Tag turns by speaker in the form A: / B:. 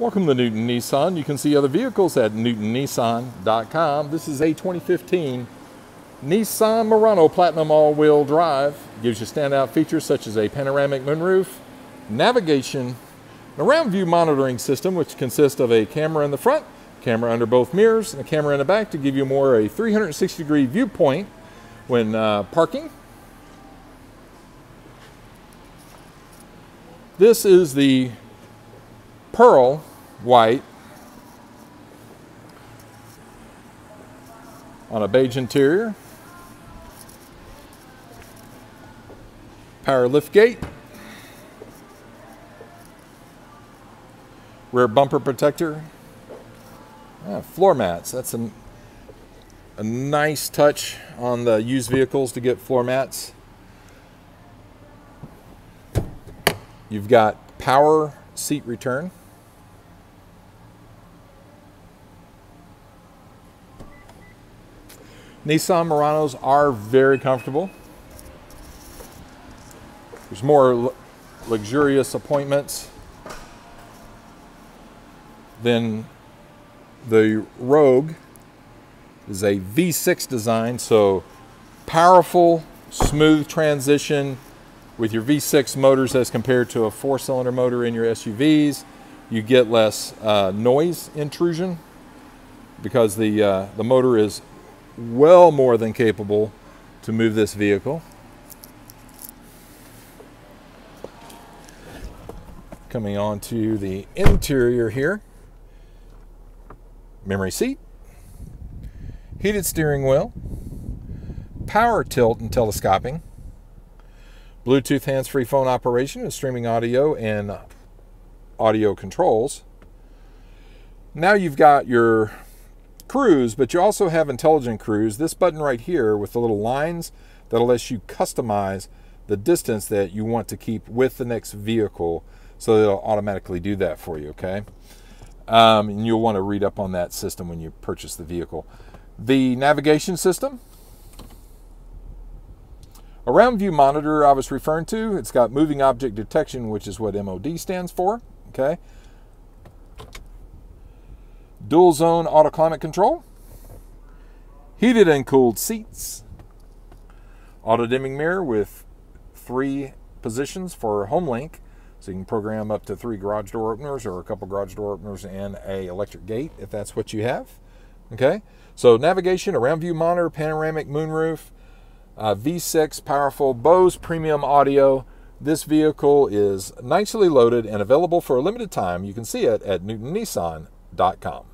A: Welcome to Newton Nissan. You can see other vehicles at newtonnissan.com. This is a 2015 Nissan Murano Platinum all-wheel drive. Gives you standout features such as a panoramic moonroof, navigation, a round view monitoring system which consists of a camera in the front, camera under both mirrors, and a camera in the back to give you more a 360-degree viewpoint when parking. This is the pearl white on a beige interior. Power liftgate. Rear bumper protector. Floor mats. That's a nice touch on the used vehicles to get floor mats. You've got power seat return. Nissan Muranos are very comfortable. There's more luxurious appointments than the Rogue. Is a V6 design, so powerful, smooth transition with your V6 motors as compared to a 4-cylinder motor in your SUVs. You get less noise intrusion because the motor is well more than capable to move this vehicle. Coming on to the interior here. Memory seat, heated steering wheel, power tilt and telescoping, Bluetooth hands-free phone operation with streaming audio and audio controls. Now you've got your cruise, but you also have intelligent cruise. This button right here with the little lines that'll let you customize the distance that you want to keep with the next vehicle, so it'll automatically do that for you, okay? And you'll want to read up on that system when you purchase the vehicle. The navigation system, a round view monitor I was referring to. It's got moving object detection, which is what MOD stands for, okay? Dual zone auto climate control, heated and cooled seats, auto dimming mirror with 3 positions for home link, so you can program up to 3 garage door openers or a couple garage door openers and a electric gate if that's what you have. Okay, so navigation, a round view monitor, panoramic moonroof, V6 powerful BOSE premium audio. This vehicle is nicely loaded and available for a limited time. You can see it at newtonnissan.com.